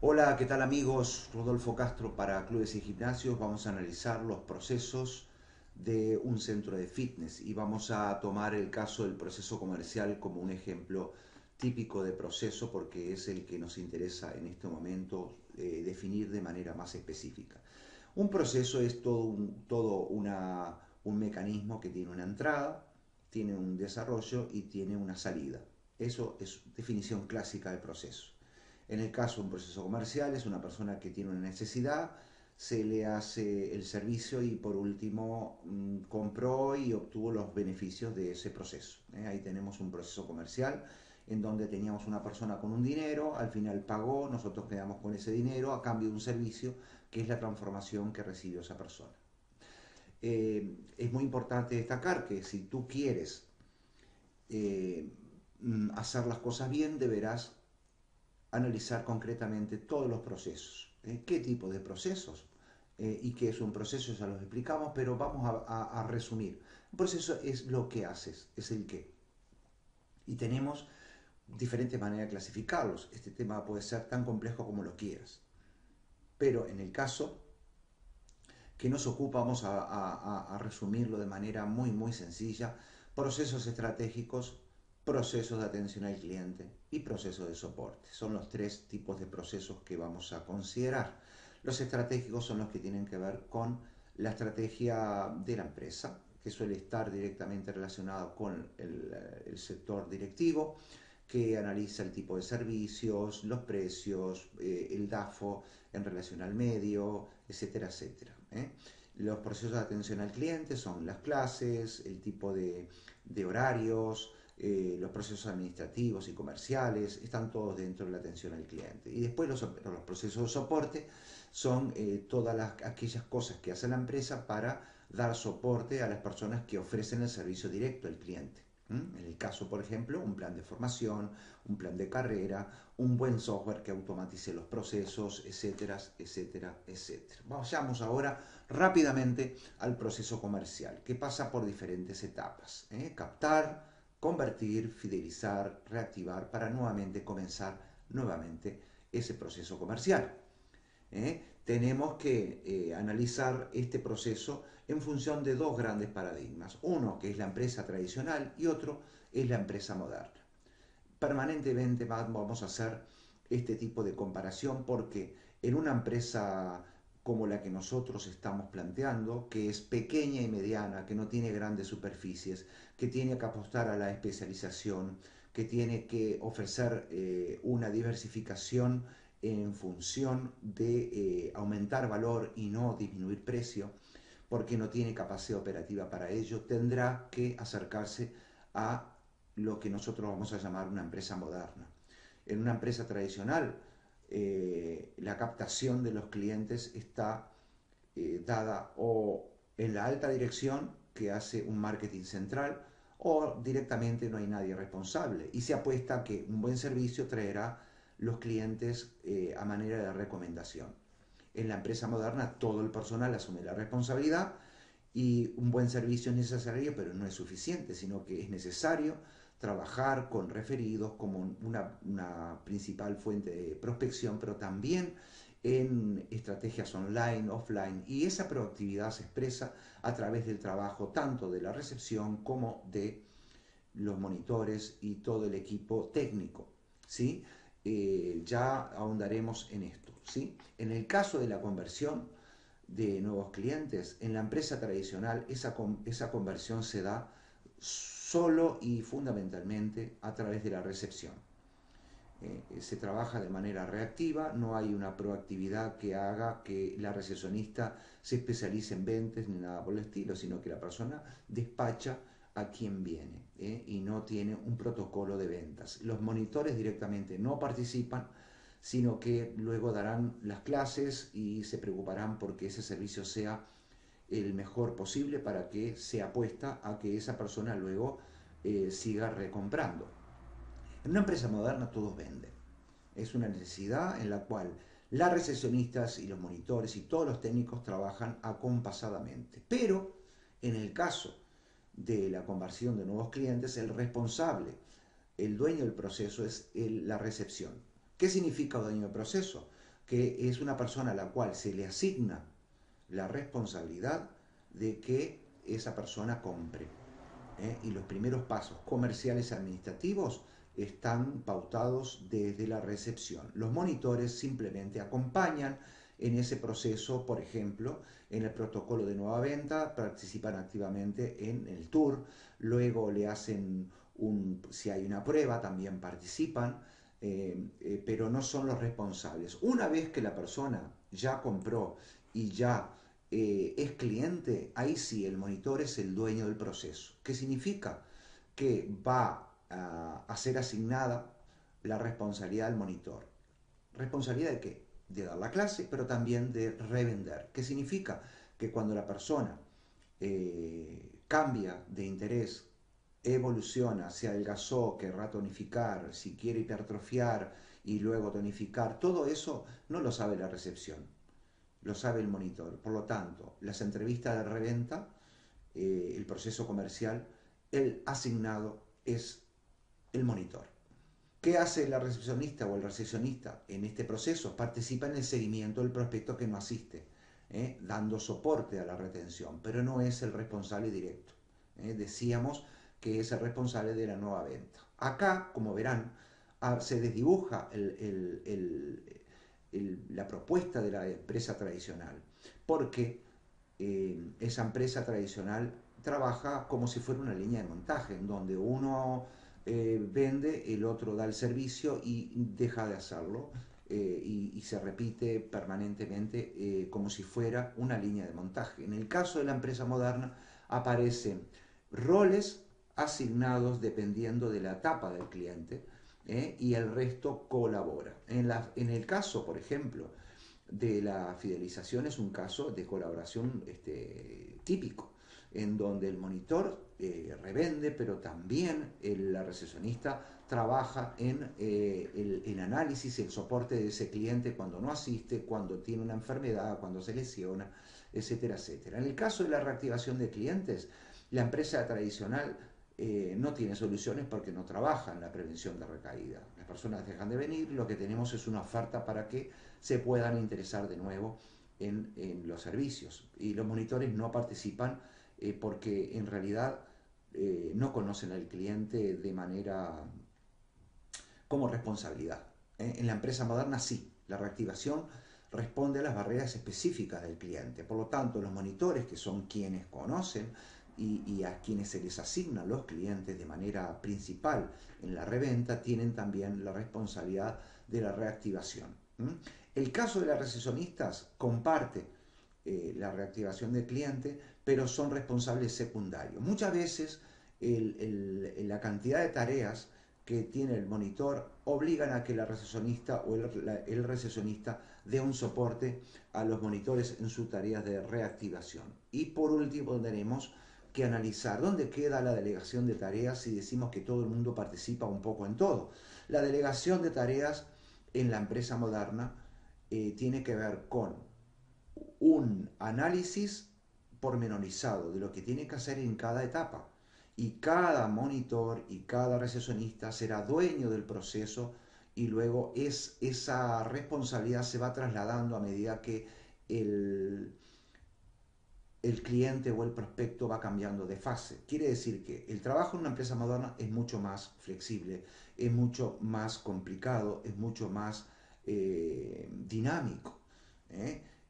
Hola, ¿qué tal amigos? Rodolfo Castro para Clubes y Gimnasios. Vamos a analizar los procesos de un centro de fitness y vamos a tomar el caso del proceso comercial como un ejemplo típico de proceso porque es el que nos interesa en este momento definir de manera más específica. Un proceso es un mecanismo que tiene una entrada, tiene un desarrollo y tiene una salida. Eso es definición clásica de proceso. En el caso de un proceso comercial es una persona que tiene una necesidad, se le hace el servicio y por último compró y obtuvo los beneficios de ese proceso. Ahí tenemos un proceso comercial en donde teníamos una persona con un dinero, al final pagó, nosotros quedamos con ese dinero a cambio de un servicio que es la transformación que recibió esa persona. Es muy importante destacar que si tú quieres eh, hacer las cosas bien, deberás analizar concretamente todos los procesos. ¿Qué tipo de procesos? Y qué es un proceso, ya los explicamos, pero vamos a resumir. Un proceso es lo que haces, es el qué. Y tenemos diferentes maneras de clasificarlos. Este tema puede ser tan complejo como lo quieras. Pero en el caso que nos ocupa, vamos a resumirlo de manera muy sencilla. Procesos estratégicos, procesos de atención al cliente y procesos de soporte. Son los tres tipos de procesos que vamos a considerar. Los estratégicos son los que tienen que ver con la estrategia de la empresa, que suele estar directamente relacionado con el sector directivo, que analiza el tipo de servicios, los precios, el DAFO en relación al medio, etcétera, etcétera. Los procesos de atención al cliente son las clases, el tipo de horarios, los procesos administrativos y comerciales, están todos dentro de la atención al cliente. Y después los procesos de soporte son aquellas cosas que hace la empresa para dar soporte a las personas que ofrecen el servicio directo al cliente. En el caso, por ejemplo, un plan de formación, un plan de carrera, un buen software que automatice los procesos, etcétera, etcétera, etcétera. Vayamos ahora rápidamente al proceso comercial, que pasa por diferentes etapas. Captar, convertir, fidelizar, reactivar para nuevamente comenzar nuevamente ese proceso comercial. Tenemos que analizar este proceso en función de dos grandes paradigmas. Uno que es la empresa tradicional y otro es la empresa moderna. Permanentemente vamos a hacer este tipo de comparación porque en una empresa como la que nosotros estamos planteando, que es pequeña y mediana, que no tiene grandes superficies, que tiene que apostar a la especialización, que tiene que ofrecer una diversificación en función de aumentar valor y no disminuir precio, porque no tiene capacidad operativa para ello, tendrá que acercarse a lo que nosotros vamos a llamar una empresa moderna. En una empresa tradicional, la captación de los clientes está dada o en la alta dirección, que hace un marketing central, o directamente no hay nadie responsable. Y se apuesta a que un buen servicio traerá los clientes a manera de recomendación. En la empresa moderna todo el personal asume la responsabilidad y un buen servicio es necesario, pero no es suficiente, sino que es necesario trabajar con referidos como una principal fuente de prospección, pero también en estrategias online, offline, y esa proactividad se expresa a través del trabajo tanto de la recepción como de los monitores y todo el equipo técnico, ¿sí? Ya ahondaremos en esto, ¿sí? En el caso de la conversión de nuevos clientes, en la empresa tradicional esa conversión se da solo y fundamentalmente a través de la recepción. Se trabaja de manera reactiva, no hay una proactividad que haga que la recepcionista se especialice en ventas ni nada por el estilo, sino que la persona despacha a quien viene y no tiene un protocolo de ventas. Los monitores directamente no participan, sino que luego darán las clases y se preocuparán porque ese servicio sea el mejor posible para que se apuesta a que esa persona luego siga recomprando. En una empresa moderna todos venden. Es una necesidad en la cual las recepcionistas y los monitores y todos los técnicos trabajan acompasadamente. Pero en el caso de la conversión de nuevos clientes, el responsable, el dueño del proceso es la recepción. ¿Qué significa dueño del proceso? que es una persona a la cual se le asigna la responsabilidad de que esa persona compre. Y los primeros pasos comerciales administrativos están pautados desde la recepción. Los monitores simplemente acompañan en ese proceso, por ejemplo, en el protocolo de nueva venta, participan activamente en el tour, luego le hacen si hay una prueba, también participan, pero no son los responsables. Una vez que la persona ya compró y ya es cliente, ahí sí el monitor es el dueño del proceso. ¿Qué significa? Que va a ser asignada la responsabilidad del monitor. ¿Responsabilidad de qué? De dar la clase, pero también de revender. ¿Qué significa? Que cuando la persona cambia de interés, evoluciona, se adelgazó, querrá tonificar, si quiere hipertrofiar y luego tonificar, todo eso no lo sabe la recepción, lo sabe el monitor. Por lo tanto, las entrevistas de reventa, el proceso comercial, el asignado es el monitor. ¿Qué hace la recepcionista o el recepcionista en este proceso? Participa en el seguimiento del prospecto que no asiste, dando soporte a la retención, pero no es el responsable directo. Decíamos que es el responsable de la nueva venta. Acá, como verán, se desdibuja la propuesta de la empresa tradicional, porque esa empresa tradicional trabaja como si fuera una línea de montaje, en donde uno vende, el otro da el servicio y deja de hacerlo, y se repite permanentemente como si fuera una línea de montaje. En el caso de la empresa moderna aparecen roles asignados dependiendo de la etapa del cliente, y el resto colabora. En el caso, por ejemplo, de la fidelización, es un caso de colaboración típico, en donde el monitor revende, pero también la recepcionista trabaja en el análisis, el soporte de ese cliente cuando no asiste, cuando tiene una enfermedad, cuando se lesiona, etcétera, etcétera. En el caso de la reactivación de clientes, la empresa tradicional no tiene soluciones porque no trabaja en la prevención de recaída. Las personas dejan de venir, lo que tenemos es una oferta para que se puedan interesar de nuevo en los servicios. Y los monitores no participan porque en realidad no conocen al cliente de manera como responsabilidad. En la empresa moderna sí, la reactivación responde a las barreras específicas del cliente. Por lo tanto, los monitores, que son quienes conocen y a quienes se les asignan los clientes de manera principal en la reventa, tienen también la responsabilidad de la reactivación. El caso de las recepcionistas comparte la reactivación del cliente, pero son responsables secundarios. Muchas veces la cantidad de tareas que tiene el monitor obligan a que la recepcionista o el recepcionista dé un soporte a los monitores en sus tareas de reactivación. Y por último tenemos que analizar dónde queda la delegación de tareas si decimos que todo el mundo participa un poco en todo. La delegación de tareas en la empresa moderna tiene que ver con un análisis pormenorizado de lo que tiene que hacer en cada etapa. Y cada monitor y cada recepcionista será dueño del proceso, y luego esa responsabilidad se va trasladando a medida que el cliente o el prospecto va cambiando de fase. Quiere decir que el trabajo en una empresa moderna es mucho más flexible, es mucho más complicado, es mucho más dinámico.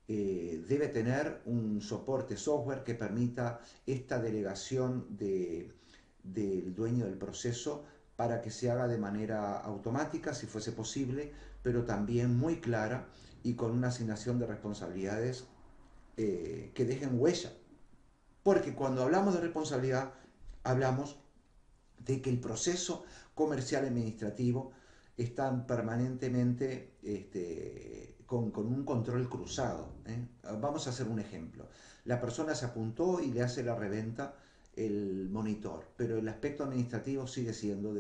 Debe tener un soporte software que permita esta delegación del dueño del proceso para que se haga de manera automática, si fuese posible, pero también muy clara y con una asignación de responsabilidades que dejen huella. Porque cuando hablamos de responsabilidad, hablamos de que el proceso comercial administrativo está permanentemente con un control cruzado. Vamos a hacer un ejemplo. La persona se apuntó y le hace la reventa el monitor, pero el aspecto administrativo sigue siendo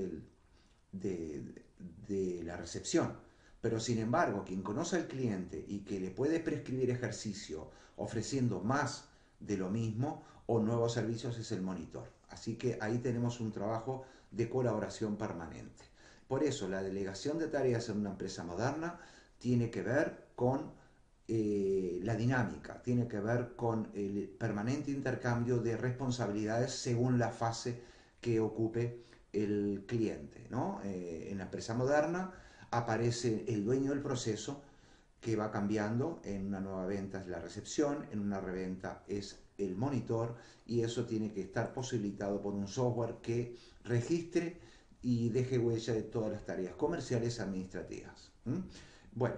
de la recepción. Pero sin embargo, quien conoce al cliente y que le puede prescribir ejercicio ofreciendo más de lo mismo o nuevos servicios es el monitor. Así que ahí tenemos un trabajo de colaboración permanente. Por eso la delegación de tareas en una empresa moderna tiene que ver con la dinámica, tiene que ver con el permanente intercambio de responsabilidades según la fase que ocupe el cliente, ¿no? En la empresa moderna aparece el dueño del proceso que va cambiando. En una nueva venta es la recepción, en una reventa es el monitor, y eso tiene que estar posibilitado por un software que registre y deje huella de todas las tareas comerciales administrativas. ¿Mm? Bueno,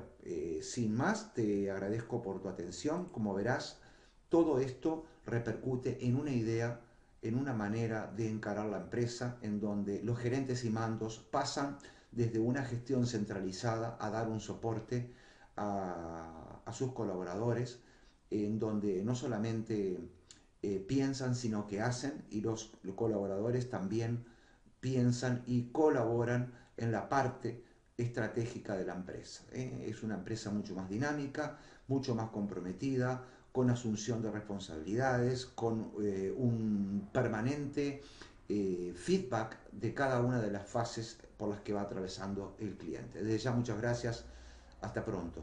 sin más, te agradezco por tu atención. Como verás, todo esto repercute en una idea, en una manera de encarar la empresa, en donde los gerentes y mandos pasan desde una gestión centralizada a dar un soporte a sus colaboradores, en donde no solamente piensan, sino que hacen, y los colaboradores también piensan y colaboran en la parte estratégica de la empresa. Es una empresa mucho más dinámica, mucho más comprometida, con asunción de responsabilidades, con un permanente feedback de cada una de las fases por las que va atravesando el cliente. Desde ya, muchas gracias. Hasta pronto.